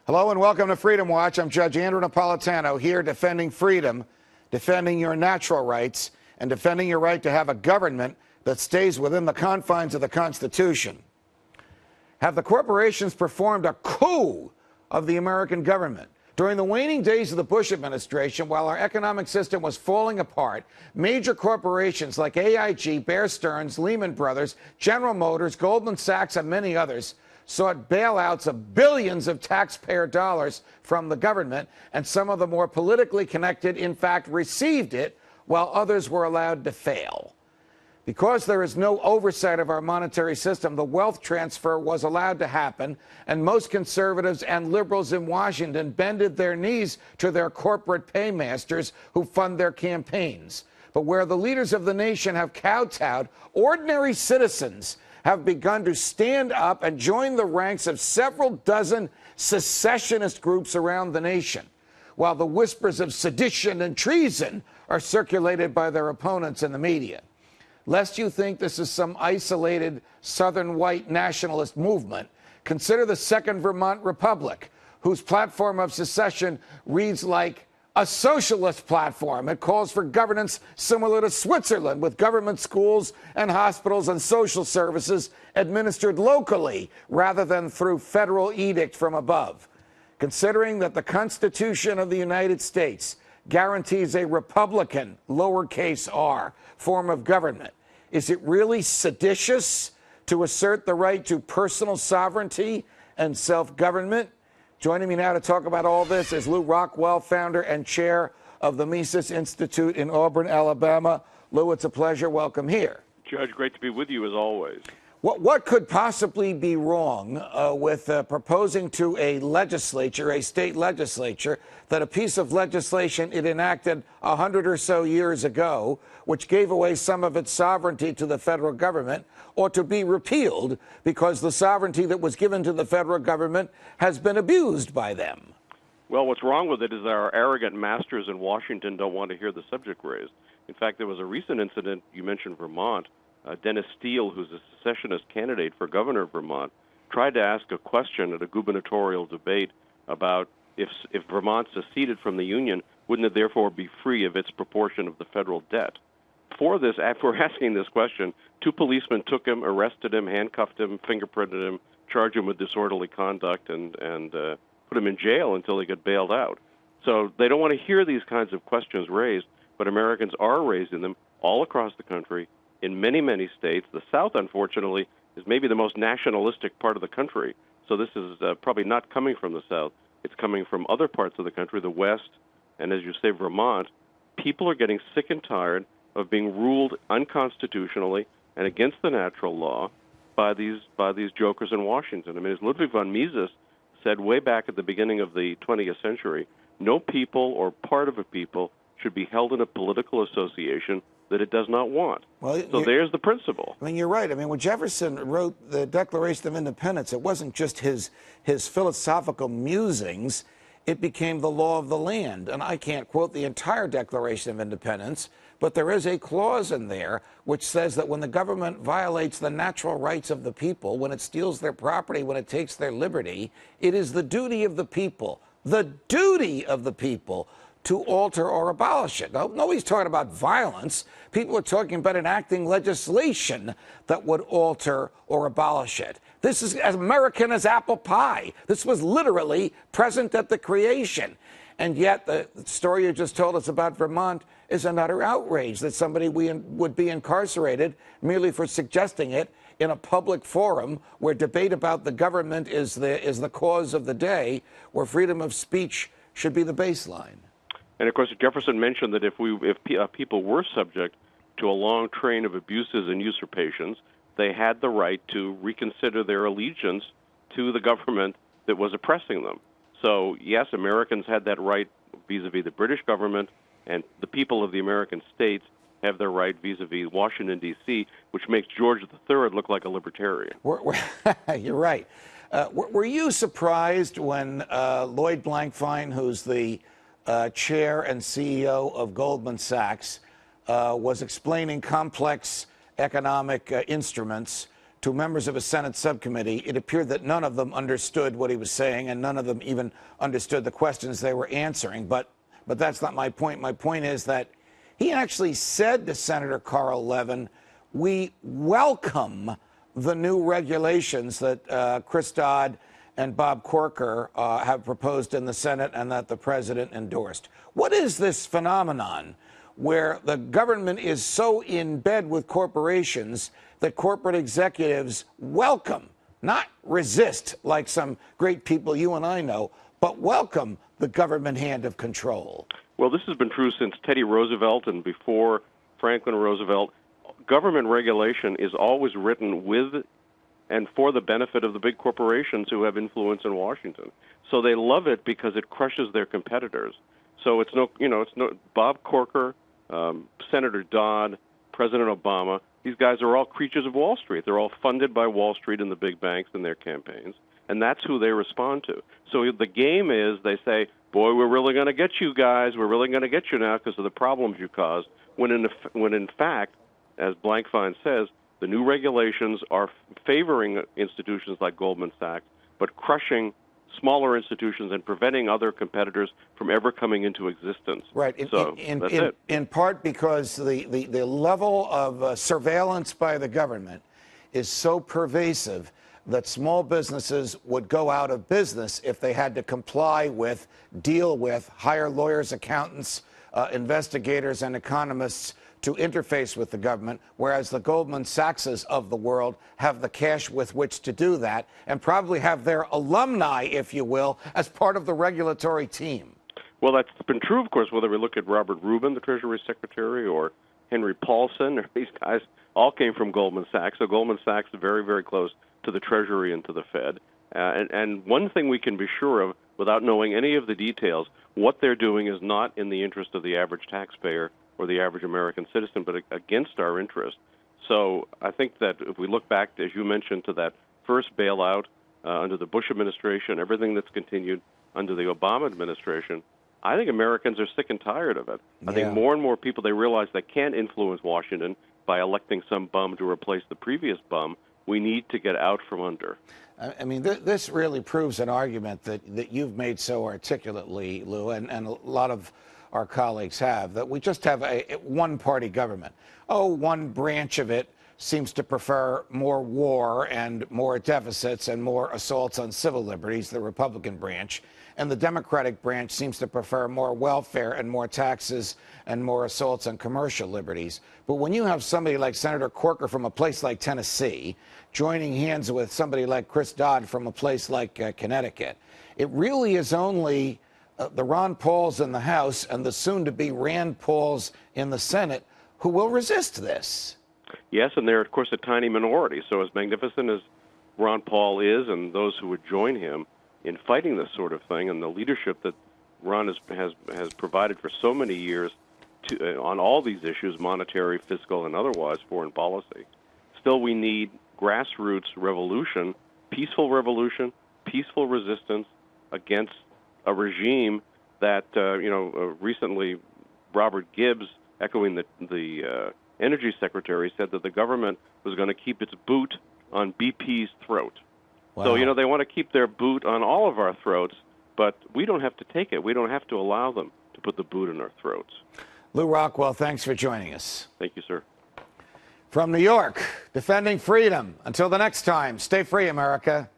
Hello and welcome to Freedom Watch. I'm Judge Andrew Napolitano here defending freedom, defending your natural rights, and defending your right to have a government that stays within the confines of the Constitution. Have the corporations performed a coup of the American government? During the waning days of the Bush administration, while our economic system was falling apart, major corporations like AIG, Bear Stearns, Lehman Brothers, General Motors, Goldman Sachs, and many others sought bailouts of billions of taxpayer dollars from the government, and some of the more politically connected, in fact, received it, while others were allowed to fail. Because there is no oversight of our monetary system, the wealth transfer was allowed to happen, and most conservatives and liberals in Washington bended their knees to their corporate paymasters who fund their campaigns. But where the leaders of the nation have kowtowed, ordinary citizens have begun to stand up and join the ranks of several dozen secessionist groups around the nation, while the whispers of sedition and treason are circulated by their opponents in the media. Lest you think this is some isolated Southern white nationalist movement, consider the Second Vermont Republic, whose platform of secession reads like a socialist platform. It calls for governance similar to Switzerland, with government schools and hospitals and social services administered locally rather than through federal edict from above. Considering that the Constitution of the United States guarantees a Republican, lowercase r, form of government, is it really seditious to assert the right to personal sovereignty and self-government? Joining me now to talk about all this is Lew Rockwell, founder and chair of the Mises Institute in Auburn, Alabama. Lew, it's a pleasure. Welcome here. Judge, great to be with you as always. What could possibly be wrong with proposing to a legislature, a state legislature, that a piece of legislation it enacted 100 or so years ago, which gave away some of its sovereignty to the federal government, ought to be repealed because the sovereignty that was given to the federal government has been abused by them? Well, what's wrong with it is that our arrogant masters in Washington don't want to hear the subject raised. In fact, there was a recent incident, you mentioned Vermont. Dennis Steele, who's a secessionist candidate for governor of Vermont, tried to ask a question at a gubernatorial debate about if Vermont seceded from the Union, wouldn't it therefore be free of its proportion of the federal debt? For this, after asking this question, two policemen took him, arrested him, handcuffed him, fingerprinted him, charged him with disorderly conduct, and put him in jail until he got bailed out. So they don't want to hear these kinds of questions raised, but Americans are raising them all across the country, in many, many states. The South, unfortunately, is maybe the most nationalistic part of the country. So this is probably not coming from the South. It's coming from other parts of the country, the West, and as you say, Vermont. People are getting sick and tired of being ruled unconstitutionally and against the natural law by these jokers in Washington. I mean, as Ludwig von Mises said way back at the beginning of the 20th century, no people or part of a people should be held in a political association that it does not want. Well, so there's the principle. I mean, you're right. I mean, when Jefferson wrote the Declaration of Independence, it wasn't just his philosophical musings. It became the law of the land. And I can't quote the entire Declaration of Independence, but there is a clause in there which says that when the government violates the natural rights of the people, when it steals their property, when it takes their liberty, it is the duty of the people, to alter or abolish it. Now, nobody's talking about violence. People are talking about enacting legislation that would alter or abolish it. This is as American as apple pie. This was literally present at the creation. And yet the story you just told us about Vermont is an utter outrage that somebody would be incarcerated merely for suggesting it in a public forum where debate about the government is the cause of the day, where freedom of speech should be the baseline. And of course, Jefferson mentioned that if people were subject to a long train of abuses and usurpations, they had the right to reconsider their allegiance to the government that was oppressing them. So yes, Americans had that right vis-a-vis the British government, and the people of the American states have their right vis-a-vis Washington, D.C., which makes George III look like a libertarian. You're right. Were you surprised when Lloyd Blankfein, who's the chair and CEO of Goldman Sachs, was explaining complex economic instruments to members of a Senate subcommittee, it appeared that none of them understood what he was saying, and none of them even understood the questions they were answering. But that's not my point. My point is that he actually said to Senator Carl Levin, we welcome the new regulations that Chris Dodd and Bob Corker have proposed in the Senate and that the president endorsed. What is this phenomenon where the government is so in bed with corporations that corporate executives welcome, not resist like some great people you and I know, but welcome the government hand of control? Well, this has been true since Teddy Roosevelt and before Franklin Roosevelt. Government regulation is always written with and for the benefit of the big corporations who have influence in Washington. So they love it because it crushes their competitors. So it's no Bob Corker, Senator Dodd, President Obama. These guys are all creatures of Wall Street. They're all funded by Wall Street and the big banks in their campaigns, and that's who they respond to. So the game is they say, boy, we're really going to get you guys. We're really going to get you now because of the problems you caused, when in fact, as Blankfein says, the new regulations are favoring institutions like Goldman Sachs, but crushing smaller institutions and preventing other competitors from ever coming into existence. Right. In part because the level of surveillance by the government is so pervasive that small businesses would go out of business if they had to comply with, deal with, hire lawyers, accountants, investigators, and economists to interface with the government, whereas the Goldman Sachses of the world have the cash with which to do that and probably have their alumni, if you will, as part of the regulatory team. Well, that's been true, of course, whether we look at Robert Rubin, the Treasury Secretary, or Henry Paulson. These guys all came from Goldman Sachs. So Goldman Sachs is very, very close to the Treasury and to the Fed. And one thing we can be sure of, without knowing any of the details, what they're doing is not in the interest of the average taxpayer or the average American citizen, but against our interest. So I think that if we look back, as you mentioned, to that first bailout under the Bush administration, everything that's continued under the Obama administration, I think Americans are sick and tired of it. I think more and more people, they realize they can't influence Washington by electing some bum to replace the previous bum. We need to get out from under. I mean, this really proves an argument that you've made so articulately, Lou, and a lot of our colleagues have, that we just have a one-party government. One branch of it seems to prefer more war and more deficits and more assaults on civil liberties, the Republican branch, and the Democratic branch seems to prefer more welfare and more taxes and more assaults on commercial liberties. But when you have somebody like Senator Corker from a place like Tennessee joining hands with somebody like Chris Dodd from a place like Connecticut, it really is only the Ron Pauls in the House and the soon-to-be Rand Pauls in the Senate who will resist this. Yes, and they're, of course, a tiny minority. So as magnificent as Ron Paul is and those who would join him in fighting this sort of thing, and the leadership that Ron has provided for so many years on all these issues, monetary, fiscal, and otherwise, foreign policy, still we need grassroots revolution, peaceful resistance against a regime that, recently Robert Gibbs, echoing the Energy Secretary, said that the government was going to keep its boot on BP's throat. Wow. So, they want to keep their boot on all of our throats, but we don't have to take it. We don't have to allow them to put the boot in our throats. Lou Rockwell, thanks for joining us. Thank you, sir. From New York, defending freedom. Until the next time, stay free, America.